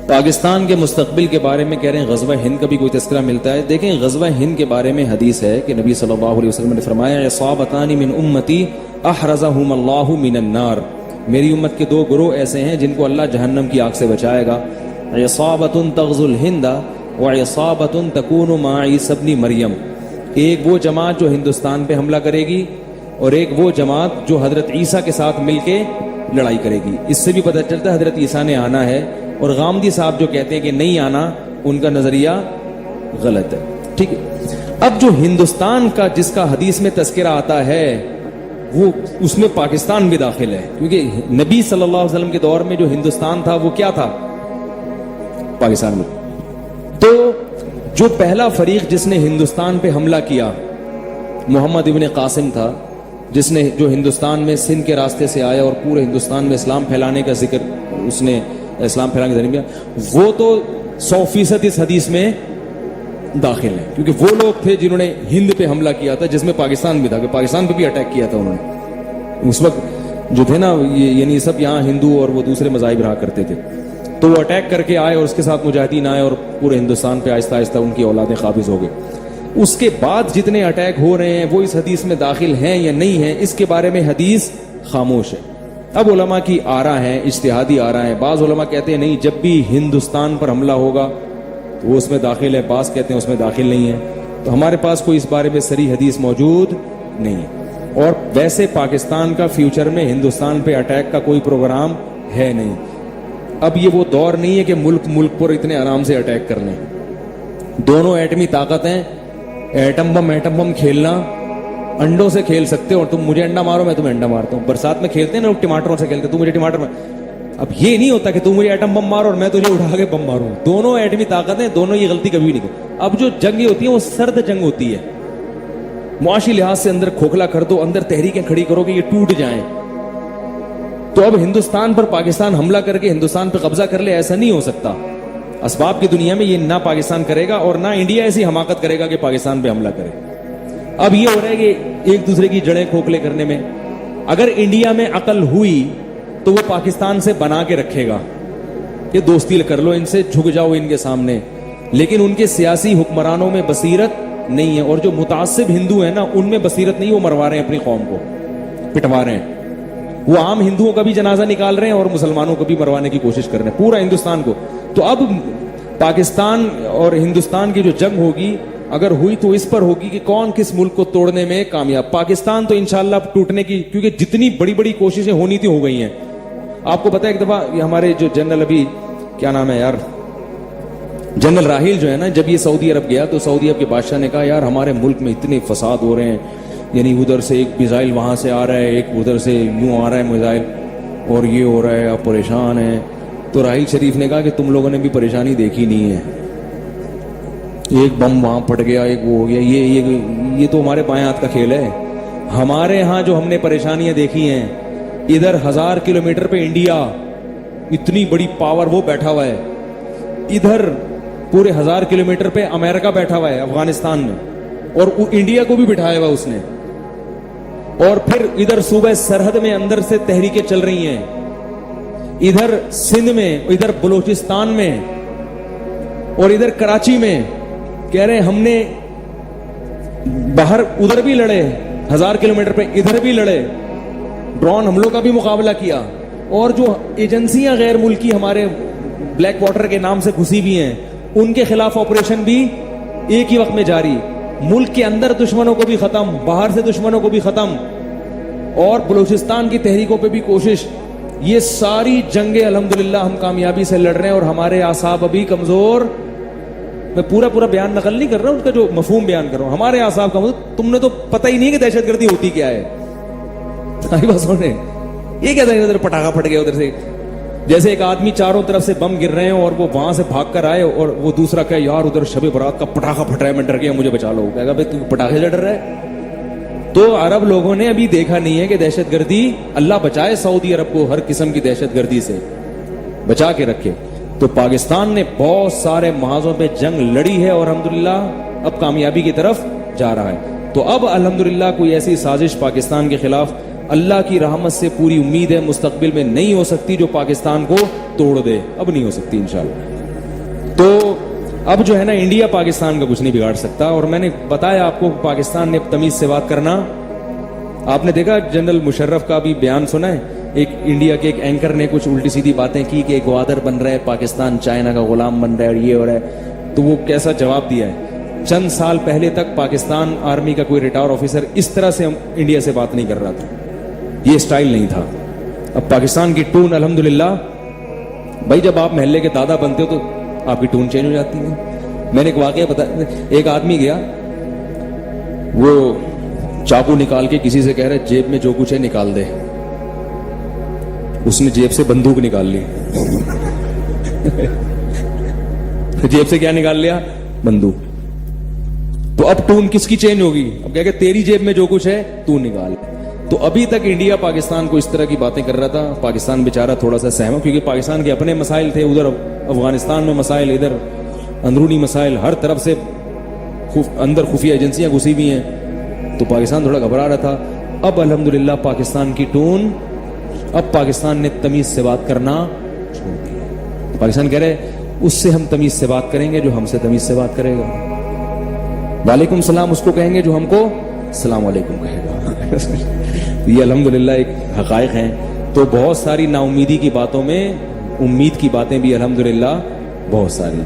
پاکستان کے مستقبل کے بارے میں کہہ رہے ہیں غزوہ ہند کا بھی کوئی تذکرہ ملتا ہے. دیکھیں غزوہ ہند کے بارے میں حدیث ہے کہ نبی صلی اللہ علیہ وسلم نے فرمایا عصابتان من امتی احرزہم اللہ من النار, میری امت کے دو گروہ ایسے ہیں جن کو اللہ جہنم کی آگ سے بچائے گا. عصابۃ تغزو الہند وعصابۃ تکون مع عیسی ابن مریم, ایک وہ جماعت جو ہندوستان پہ حملہ کرے گی اور ایک وہ جماعت جو حضرت عیسیٰ کے ساتھ مل کے لڑائی کرے گی. اس سے بھی پتہ چلتا ہے حضرت عیسیٰ نے آنا ہے, اور غامدی صاحب جو کہتے ہیں کہ نہیں آنا, ان کا نظریہ غلط ہے. ٹھیک ہے. اب جو ہندوستان کا جس کا حدیث میں تذکرہ آتا ہے وہ اس میں پاکستان بھی داخل ہے, کیونکہ نبی صلی اللہ علیہ وسلم کے دور میں جو ہندوستان تھا وہ کیا تھا؟ پاکستان میں. تو جو پہلا فریق جس نے ہندوستان پہ حملہ کیا محمد ابن قاسم تھا, جس نے جو ہندوستان میں سندھ کے راستے سے آیا اور پورے ہندوستان میں اسلام پھیلانے کا ذکر, اس نے اسلام پھیلانے کا ذریعہ, وہ تو 100% اس حدیث میں داخل ہیں, کیونکہ وہ لوگ تھے جنہوں نے ہند پہ حملہ کیا تھا, جس میں پاکستان بھی تھا, کہ پاکستان پہ بھی اٹیک کیا تھا انہوں نے. اس وقت جو تھے نا یعنی سب یہاں ہندو اور وہ دوسرے مذاہب رہا کرتے تھے, تو وہ اٹیک کر کے آئے اور اس کے ساتھ مجاہدین آئے اور پورے ہندوستان پہ آہستہ آہستہ ان کی اولادیں قابض ہو گئی. اس کے بعد جتنے اٹیک ہو رہے ہیں وہ اس حدیث میں داخل ہیں یا نہیں ہیں, اس کے بارے میں حدیث خاموش ہے. اب علماء کی آراء ہیں, اجتہادی آراء ہیں. بعض علماء کہتے ہیں نہیں, جب بھی ہندوستان پر حملہ ہوگا تو وہ اس میں داخل ہے, بعض کہتے ہیں اس میں داخل نہیں ہے. تو ہمارے پاس کوئی اس بارے میں صریح حدیث موجود نہیں ہے. اور ویسے پاکستان کا فیوچر میں ہندوستان پہ اٹیک کا کوئی پروگرام ہے نہیں. اب یہ وہ دور نہیں ہے کہ ملک پر اتنے آرام سے اٹیک کر لیں. دونوں ایٹمی طاقت ہیں, ایٹم بم کھیلنا, انڈوں سے کھیل سکتے ہو, اور تم مجھے انڈا مارو میں تمہیں انڈا مارتا ہوں. برسات میں کھیلتے ہیں نا لوگ, ٹماٹروں سے کھیلتے ہیں, تم مجھے ٹماٹر مار. اب یہ نہیں ہوتا کہ تم مجھے ایٹم بم مارو اور میں تجھے اٹھا کے بم ماروں. دونوں ایٹمی طاقت ہیں, دونوں یہ غلطی کبھی نہیں کرتے. اب جو جنگیں ہوتی ہیں وہ سرد جنگ ہوتی ہے, معاشی لحاظ سے اندر کھوکھلا کر دو, اندر تحریکیں کھڑی کرو کہ یہ ٹوٹ جائیں. تو اب ہندوستان پر پاکستان حملہ کر کے ہندوستان پہ قبضہ کر لے, ایسا نہیں ہو سکتا. اسباب کی دنیا میں یہ نہ پاکستان کرے گا اور نہ انڈیا ایسی حماقت کرے گا کہ پاکستان پہ حملہ کرے. اب یہ ہو رہا ہے کہ ایک دوسرے کی جڑیں کھوکھلے کرنے میں. اگر انڈیا میں عقل ہوئی تو وہ پاکستان سے بنا کے رکھے گا کہ دوستی کر لو ان سے, جھک جاؤ ان کے سامنے. لیکن ان کے سیاسی حکمرانوں میں بصیرت نہیں ہے, اور جو متعصب ہندو ہیں نا ان میں بصیرت نہیں, وہ مروا رہے ہیں اپنی قوم کو, پٹوا رہے ہیں. وہ عام ہندوؤں کا بھی جنازہ نکال رہے ہیں اور مسلمانوں کو بھی مروانے کی کوشش کر رہے ہیں, پورا ہندوستان کو. تو اب پاکستان اور ہندوستان کی جو جنگ ہوگی اگر ہوئی تو اس پر ہوگی کہ کون کس ملک کو توڑنے میں کامیاب. پاکستان تو انشاءاللہ ٹوٹنے کی, کیونکہ جتنی بڑی بڑی کوششیں ہونی تھی ہو گئی ہیں. آپ کو پتا ہے ایک دفعہ ہمارے جو جنرل, ابھی کیا نام ہے یار, جنرل راحیل جو ہے نا, جب یہ سعودی عرب گیا تو سعودی عرب کے بادشاہ نے کہا یار ہمارے ملک میں اتنے فساد ہو رہے ہیں, یعنی ادھر سے ایک میزائل وہاں سے آ رہا ہے, ایک ادھر سے یوں آ رہا ہے میزائل, اور یہ ہو رہا ہے, آپ پریشان ہیں. تو راحیل شریف نے کہا کہ تم لوگوں نے بھی پریشانی دیکھی نہیں ہے, ایک بم وہاں پھٹ گیا, ایک وہ ہو گیا, یہ تو ہمارے بائیں ہاتھ کا کھیل ہے. ہمارے ہاں جو ہم نے پریشانیاں دیکھی ہیں, ادھر 1000 کلومیٹر پہ انڈیا, اتنی بڑی پاور وہ بیٹھا ہوا ہے, ادھر پورے 1000 کلومیٹر پہ امریکہ بیٹھا ہوا ہے افغانستان میں, اور انڈیا کو بھی بٹھایا ہوا اس نے. اور پھر ادھر صوبہ سرحد میں اندر سے تحریکیں چل رہی ہیں, ادھر سندھ میں, ادھر بلوچستان میں, اور ادھر کراچی میں. کہہ رہے ہیں ہم نے باہر ادھر بھی لڑے 1000 کلومیٹر پہ, ادھر بھی لڑے, ڈرون حملوں کا بھی مقابلہ کیا. اور جو ایجنسیاں غیر ملکی ہمارے بلیک واٹر کے نام سے گھسی بھی ہیں, ان کے خلاف آپریشن بھی ایک ہی وقت میں جاری. ملک کے اندر دشمنوں کو بھی ختم, باہر سے دشمنوں کو بھی ختم, اور بلوچستان کی تحریکوں پہ بھی کوشش. یہ ساری جنگیں الحمدللہ ہم کامیابی سے لڑ رہے ہیں, اور ہمارے اعصاب ابھی کمزور. میں پورا بیان نقل نہیں کر رہا ہوں, ان کا جو مفہوم بیان کر رہا ہوں. ہمارے اعصاب کا تم نے تو پتہ ہی نہیں کہ دہشت گردی ہوتی کیا ہے. یہ کہتا ہے ادھر پٹاخہ پھٹ گیا ادھر سے, جیسے ایک آدمی چاروں طرف سے بم گر رہے ہیں اور وہ وہاں سے بھاگ کر آئے, اور وہ دوسرا کہ یار ادھر شب برات کا پٹاخہ پھٹ رہا ہے, میں ڈر گیا, مجھے بچا لو. کہے گا بھائی تو پٹاخے سے ڈر رہا ہے. تو عرب لوگوں نے ابھی دیکھا نہیں ہے کہ دہشت گردی, اللہ بچائے سعودی عرب کو ہر قسم کی دہشت گردی سے بچا کے رکھے. تو پاکستان نے بہت سارے محاذوں پہ جنگ لڑی ہے, اور الحمدللہ اب کامیابی کی طرف جا رہا ہے. تو اب الحمدللہ کوئی ایسی سازش پاکستان کے خلاف اللہ کی رحمت سے پوری امید ہے مستقبل میں نہیں ہو سکتی جو پاکستان کو توڑ دے. اب نہیں ہو سکتی انشاءاللہ. تو اب جو ہے نا انڈیا پاکستان کا کچھ نہیں بگاڑ سکتا. اور میں نے بتایا آپ کو پاکستان نے تمیز سے بات کرنا. آپ نے دیکھا جنرل مشرف کا بھی بیان سنا ہے, ایک انڈیا کے ایک اینکر نے کچھ الٹی سیدھی باتیں کی کہ گوادر بن رہا ہے پاکستان, چائنا کا غلام بن رہا ہے اور یہ ہو رہا ہے, تو وہ کیسا جواب دیا ہے. چند سال پہلے تک پاکستان آرمی کا کوئی ریٹائر آفیسر اس طرح سے انڈیا سے بات نہیں کر رہا تھا, یہ سٹائل نہیں تھا. اب پاکستان کی ٹون الحمدللہ, بھائی جب آپ محلے کے دادا بنتے ہو تو آپ کی ٹون چینج ہو جاتی ہے. میں نے ایک واقعہ بتایا, ایک آدمی گیا, وہ چاقو نکال کے کسی سے کہہ رہے جیب میں جو کچھ ہے نکال دے. اس نے جیب سے بندوق نکال لی. جیب سے کیا نکال لیا؟ بندوق. تو اب ٹون کس کی چینج ہوگی؟ اب کہہ کہ تیری جیب میں جو کچھ ہے تو نکال. تو ابھی تک انڈیا پاکستان کو اس طرح کی باتیں کر رہا تھا. پاکستان بیچارہ تھوڑا سا سہما, کیونکہ پاکستان کے اپنے مسائل تھے, ادھر افغانستان میں مسائل, ادھر اندرونی مسائل, ہر طرف سے اندر خفیہ ایجنسیاں گھسی ہوئی ہیں, تو پاکستان تھوڑا گھبرا رہا تھا. اب الحمدللہ پاکستان کی ٹون, اب پاکستان نے تمیز سے بات کرنا چھوڑ دیا. پاکستان کہہ رہے اس سے ہم تمیز سے بات کریں گے جو ہم سے تمیز سے بات کرے گا. وعلیکم السلام اس کو کہیں گے جو ہم کو السلام علیکم کہے گا. یہ الحمدللہ ایک حقائق ہیں. تو بہت ساری نا امیدی کی باتوں میں امید کی باتیں بھی الحمدللہ بہت ساری.